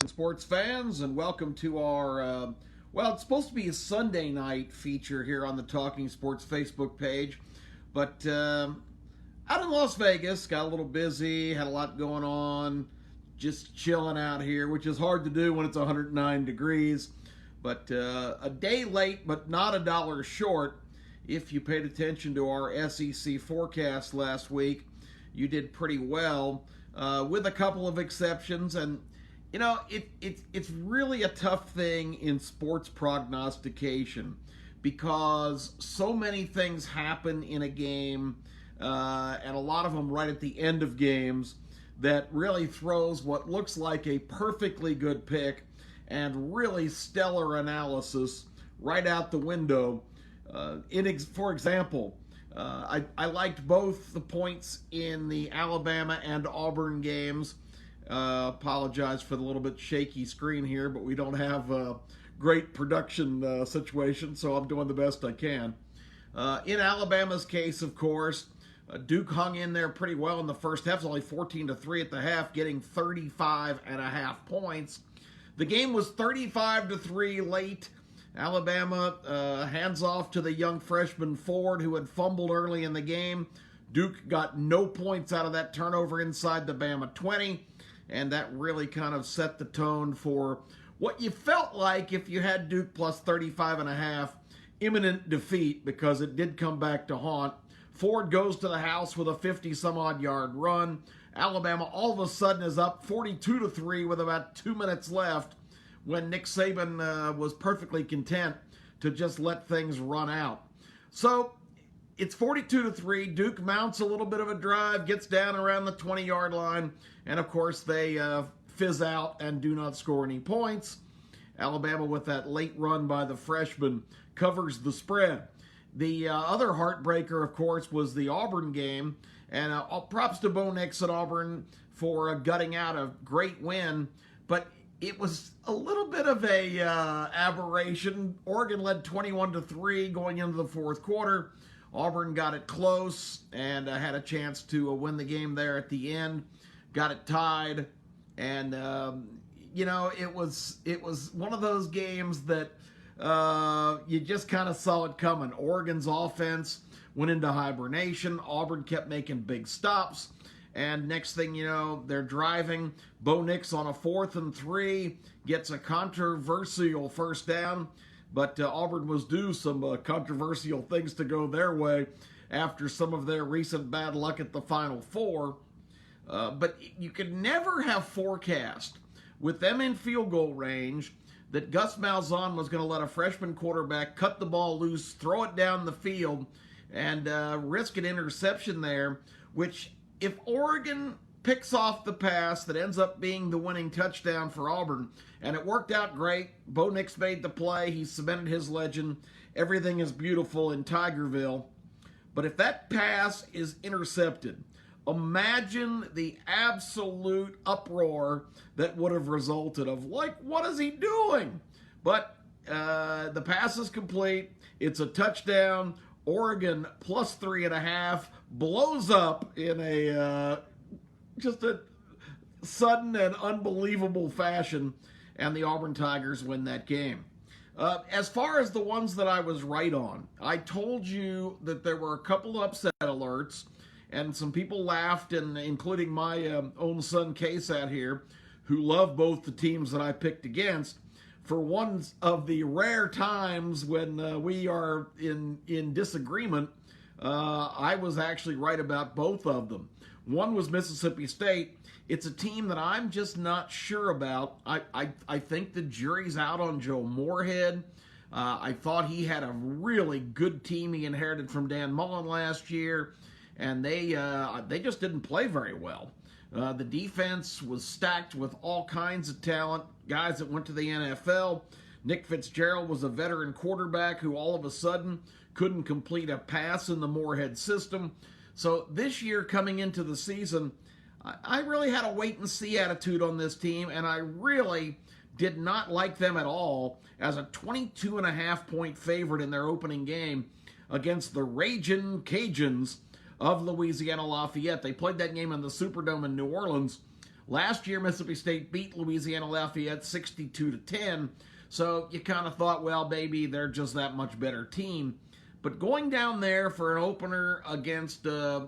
Sports fans, and welcome to our it's supposed to be a Sunday night feature here on the Talking Sports Facebook page, but out in Las Vegas, got a little busy, had a lot going on, just chilling out here, which is hard to do when it's 109 degrees. But a day late, but not a dollar short. If you paid attention to our SEC forecast last week, you did pretty well, with a couple of exceptions. And it's really a tough thing in sports prognostication because so many things happen in a game, and a lot of them right at the end of games, that really throws what looks like a perfectly good pick and really stellar analysis right out the window. For example, I liked both the points in the Alabama and Auburn games. Apologize for the little bit shaky screen here, but we don't have a great production situation, so I'm doing the best I can. In Alabama's case, of course, Duke hung in there pretty well in the first half. It was only 14-3 at the half, getting 35.5 points. The game was 35-3 late. Alabama hands off to the young freshman Ford, who had fumbled early in the game. Duke got no points out of that turnover inside the Bama 20, and that really kind of set the tone for what you felt like if you had Duke plus 35.5, imminent defeat, because it did come back to haunt. Ford goes to the house with a 50-some-odd yard run. Alabama all of a sudden is up 42-3 with about 2 minutes left, when Nick Saban was perfectly content to just let things run out. So it's 42-3. Duke mounts a little bit of a drive, gets down around the 20-yard line, and of course they fizz out and do not score any points. Alabama, with that late run by the freshman, covers the spread. The other heartbreaker, of course, was the Auburn game, and props to Bo Nix at Auburn for gutting out a great win, but it was a little bit of a aberration. Oregon led 21-3 going into the fourth quarter. Auburn got it close and had a chance to win the game there at the end. Got it tied, and it was one of those games that you just kind of saw it coming. Oregon's offense went into hibernation. Auburn kept making big stops. And next thing you know, they're driving. Bo Nix on a 4th and 3 gets a controversial first down. But Auburn was due some controversial things to go their way after some of their recent bad luck at the Final Four. But you could never have forecast, with them in field goal range, that Gus Malzahn was going to let a freshman quarterback cut the ball loose, throw it down the field, and risk an interception there, which, if Oregon picks off the pass that ends up being the winning touchdown for Auburn, and it worked out great. Bo Nix made the play. He cemented his legend. Everything is beautiful in Tigerville. But if that pass is intercepted, imagine the absolute uproar that would have resulted of, like, what is he doing? But the pass is complete. It's a touchdown. Oregon plus 3.5 blows up in a just a sudden and unbelievable fashion, and the Auburn Tigers win that game. As far as the ones that I was right on, I told you that there were a couple of upset alerts, and some people laughed, and including my own son KSAT here, who loved both the teams that I picked against. For one of the rare times when we are in disagreement, I was actually right about both of them. One was Mississippi State. It's a team that I'm just not sure about. I think the jury's out on Joe Moorhead. I thought he had a really good team he inherited from Dan Mullen last year, and they just didn't play very well. The defense was stacked with all kinds of talent, guys that went to the NFL. Nick Fitzgerald was a veteran quarterback who all of a sudden couldn't complete a pass in the Moorhead system. So this year, coming into the season, I really had a wait-and-see attitude on this team, and I really did not like them at all as a 22.5-point favorite in their opening game against the Ragin' Cajuns of Louisiana Lafayette. They played that game in the Superdome in New Orleans. Last year, Mississippi State beat Louisiana Lafayette 62-10, so you kind of thought, well, maybe they're just that much better team. But going down there for an opener against a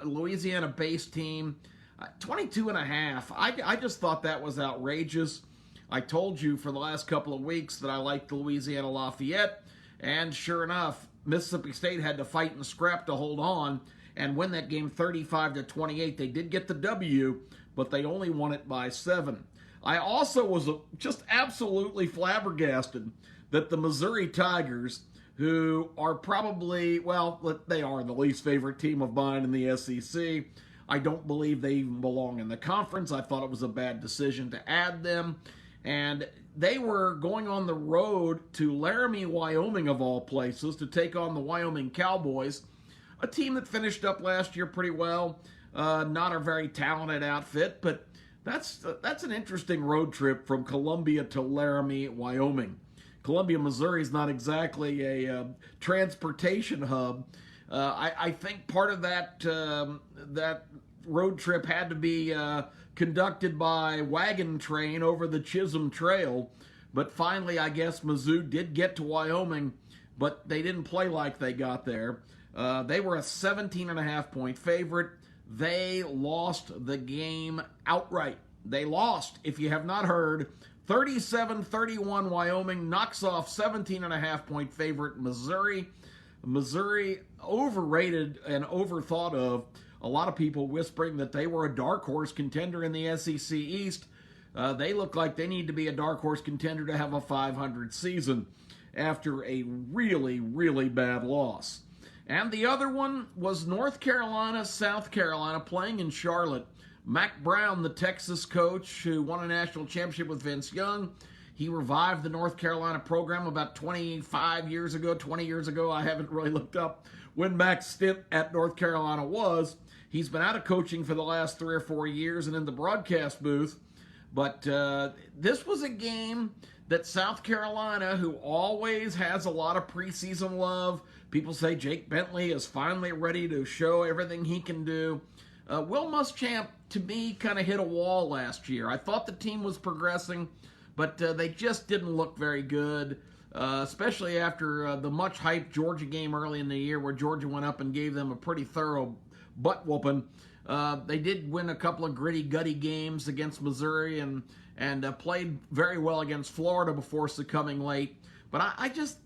Louisiana-based team, 22.5, I just thought that was outrageous. I told you for the last couple of weeks that I liked the Louisiana Lafayette, and sure enough, Mississippi State had to fight and scrap to hold on and win that game 35-28. They did get the W, but they only won it by 7. I also was just absolutely flabbergasted that the Missouri Tigers, who are probably, well, they are the least favorite team of mine in the SEC. I don't believe they even belong in the conference. I thought it was a bad decision to add them. And they were going on the road to Laramie, Wyoming, of all places, to take on the Wyoming Cowboys, a team that finished up last year pretty well. Not a very talented outfit, but that's an interesting road trip from Columbia to Laramie, Wyoming. Columbia, Missouri is not exactly a transportation hub. I think part of that road trip had to be conducted by wagon train over the Chisholm Trail. But finally, I guess Mizzou did get to Wyoming, but they didn't play like they got there. They were a 17.5-point favorite. They lost the game outright. They lost, if you have not heard, 37-31. Wyoming knocks off 17.5-point favorite Missouri. Missouri overrated and overthought of. A lot of people whispering that they were a dark horse contender in the SEC East. They look like they need to be a dark horse contender to have a 500 season after a really, really bad loss. And the other one was North Carolina, South Carolina, playing in Charlotte. Mack Brown, the Texas coach who won a national championship with Vince Young, he revived the North Carolina program about 20 years ago. I haven't really looked up when Mack's stint at North Carolina was. He's been out of coaching for the last 3 or 4 years and in the broadcast booth. But this was a game that South Carolina, who always has a lot of preseason love, people say Jake Bentley is finally ready to show everything he can do. Will Muschamp, to me, kind of hit a wall last year. I thought the team was progressing, but they just didn't look very good, especially after the much-hyped Georgia game early in the year where Georgia went up and gave them a pretty thorough butt-whooping. They did win a couple of gritty, gutty games against Missouri and played very well against Florida before succumbing late. But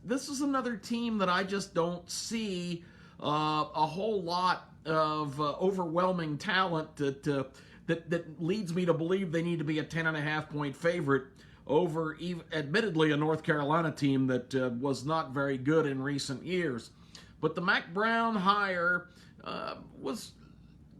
this is another team that I just don't see a whole lot of overwhelming talent that leads me to believe they need to be a 10.5-point favorite over, admittedly, a North Carolina team that was not very good in recent years. But the Mack Brown hire was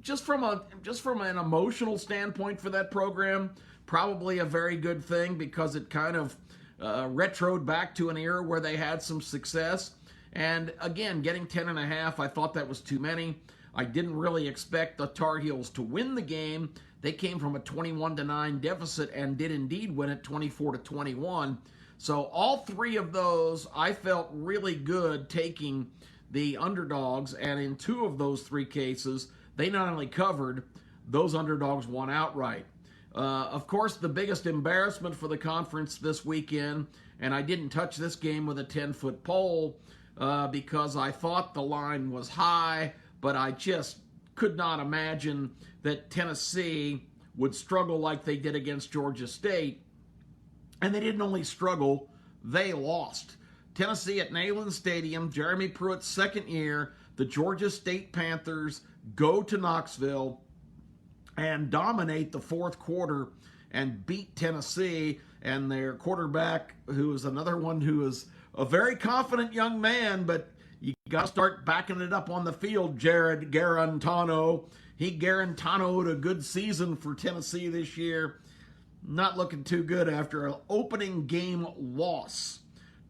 just from an emotional standpoint for that program, probably a very good thing because it kind of retroed back to an era where they had some success. And again, getting 10.5, I thought that was too many. I didn't really expect the Tar Heels to win the game. They came from a 21-9 deficit and did indeed win it 24-21. So all three of those, I felt really good taking the underdogs, and in 2 of those 3 cases, they not only covered, those underdogs won outright. Of course, the biggest embarrassment for the conference this weekend, and I didn't touch this game with a 10-foot pole because I thought the line was high, but I just could not imagine that Tennessee would struggle like they did against Georgia State. And they didn't only struggle, they lost. Tennessee at Neyland Stadium, Jeremy Pruitt's second year, the Georgia State Panthers go to Knoxville and dominate the fourth quarter and beat Tennessee. And their quarterback, who is another one who is a very confident young man, but you got to start backing it up on the field, Jared Garantano. He Garantano'd a good season for Tennessee this year. Not looking too good after an opening game loss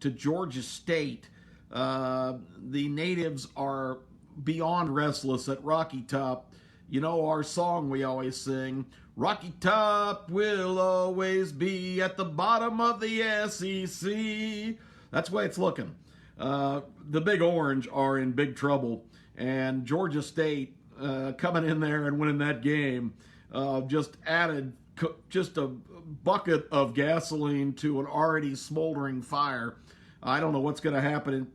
to Georgia State. The natives are beyond restless at Rocky Top. You know our song we always sing, Rocky Top will always be at the bottom of the SEC. That's the way it's looking. The Big Orange are in big trouble, and Georgia State coming in there and winning that game just added just a bucket of gasoline to an already smoldering fire. I don't know what's going to happen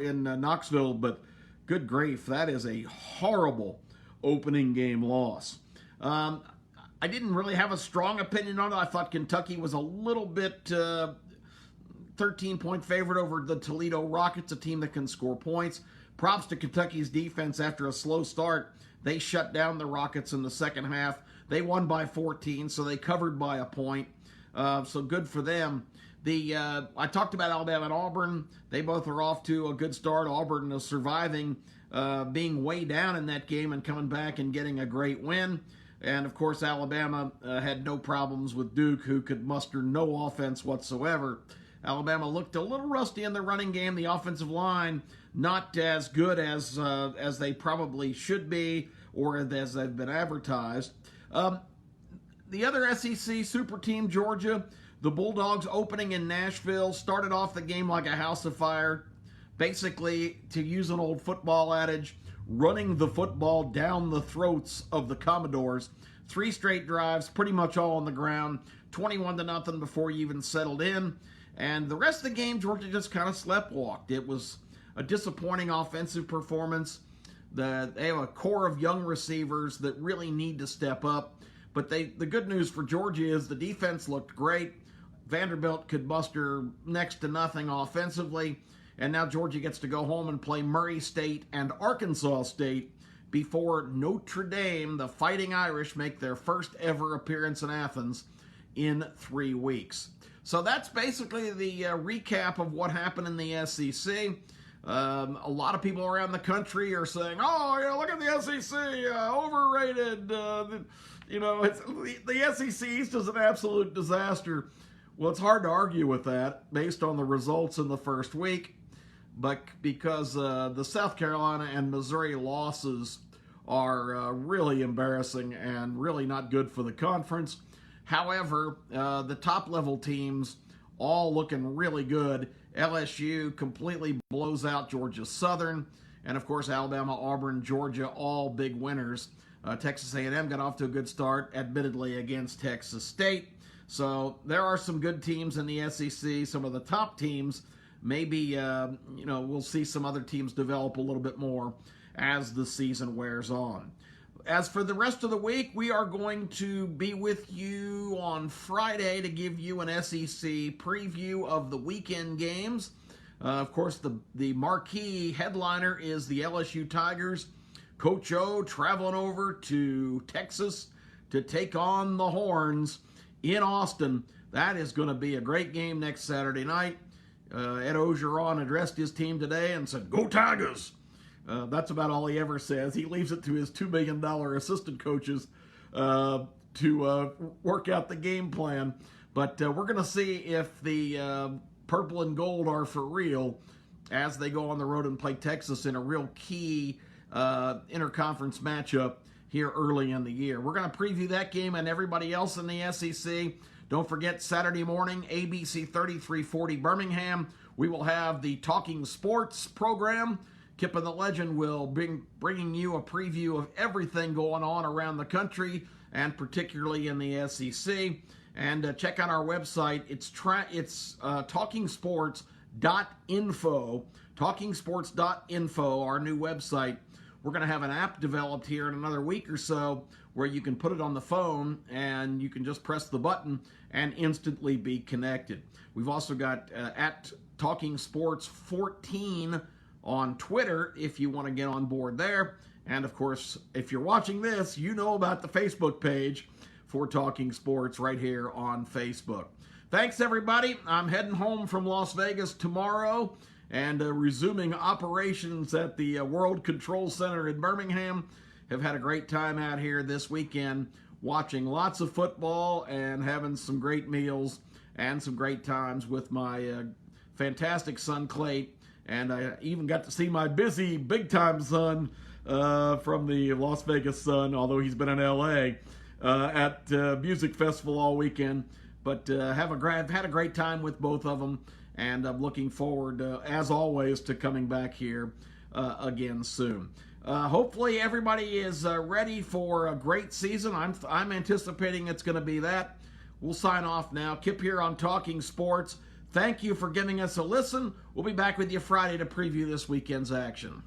in Knoxville, but good grief, that is a horrible opening game loss. I didn't really have a strong opinion on it. I thought Kentucky was a little bit 13-point favorite over the Toledo Rockets, a team that can score points. Props to Kentucky's defense after a slow start. They shut down the Rockets in the second half. They won by 14, so they covered by a point. So good for them. I talked about Alabama and Auburn. They both are off to a good start. Auburn is surviving, being way down in that game and coming back and getting a great win. And, of course, Alabama had no problems with Duke, who could muster no offense whatsoever. Alabama looked a little rusty in the running game. The offensive line not as good as they probably should be or as they've been advertised. The other SEC super team, Georgia, the Bulldogs opening in Nashville, started off the game like a house of fire. Basically, to use an old football adage, running the football down the throats of the Commodores. 3 straight drives, pretty much all on the ground, 21-0 before you even settled in. And the rest of the game, Georgia just kind of sleptwalked. It was a disappointing offensive performance. They have a core of young receivers that really need to step up. But the good news for Georgia is the defense looked great. Vanderbilt could muster next to nothing offensively. And now Georgia gets to go home and play Murray State and Arkansas State before Notre Dame, the Fighting Irish, make their first ever appearance in Athens in 3 weeks. So that's basically the recap of what happened in the SEC. A lot of people around the country are saying, "Oh, yeah, look at the SEC, overrated." The SEC East is an absolute disaster. Well, it's hard to argue with that based on the results in the first week, but because the South Carolina and Missouri losses are really embarrassing and really not good for the conference. However, the top-level teams all looking really good. LSU completely blows out Georgia Southern. And, of course, Alabama, Auburn, Georgia, all big winners. Texas A&M got off to a good start, admittedly, against Texas State. So there are some good teams in the SEC. Some of the top teams, maybe, we'll see some other teams develop a little bit more as the season wears on. As for the rest of the week, we are going to be with you on Friday to give you an SEC preview of the weekend games. Of course, the marquee headliner is the LSU Tigers. Coach O traveling over to Texas to take on the Horns in Austin. That is going to be a great game next Saturday night. Ed Ogeron addressed his team today and said, "Go Tigers!" That's about all he ever says. He leaves it to his $2 million assistant coaches to work out the game plan. But we're going to see if the purple and gold are for real as they go on the road and play Texas in a real key interconference matchup here early in the year. We're going to preview that game and everybody else in the SEC. Don't forget, Saturday morning, ABC 3340 Birmingham. We will have the Talking Sports program. Kip and the Legend will be bringing you a preview of everything going on around the country and particularly in the SEC. And check out our website. It's talkingsports.info. Talkingsports.info, our new website. We're going to have an app developed here in another week or so where you can put it on the phone and you can just press the button and instantly be connected. We've also got at Talking Sports 14 on Twitter if you want to get on board there. And of course, if you're watching this, you know about the Facebook page for Talking Sports right here on Facebook. Thanks, everybody. I'm heading home from Las Vegas tomorrow and resuming operations at the World Control Center in Birmingham. Have had a great time out here this weekend watching lots of football and having some great meals and some great times with my fantastic son, Clay. And I even got to see my busy, big-time son from the Las Vegas Sun, although he's been in L.A., at Music Festival all weekend. But I've had a great time with both of them, and I'm looking forward, as always, to coming back here again soon. Hopefully everybody is ready for a great season. I'm anticipating it's going to be that. We'll sign off now. Kip here on Talking Sports. Thank you for giving us a listen. We'll be back with you Friday to preview this weekend's action.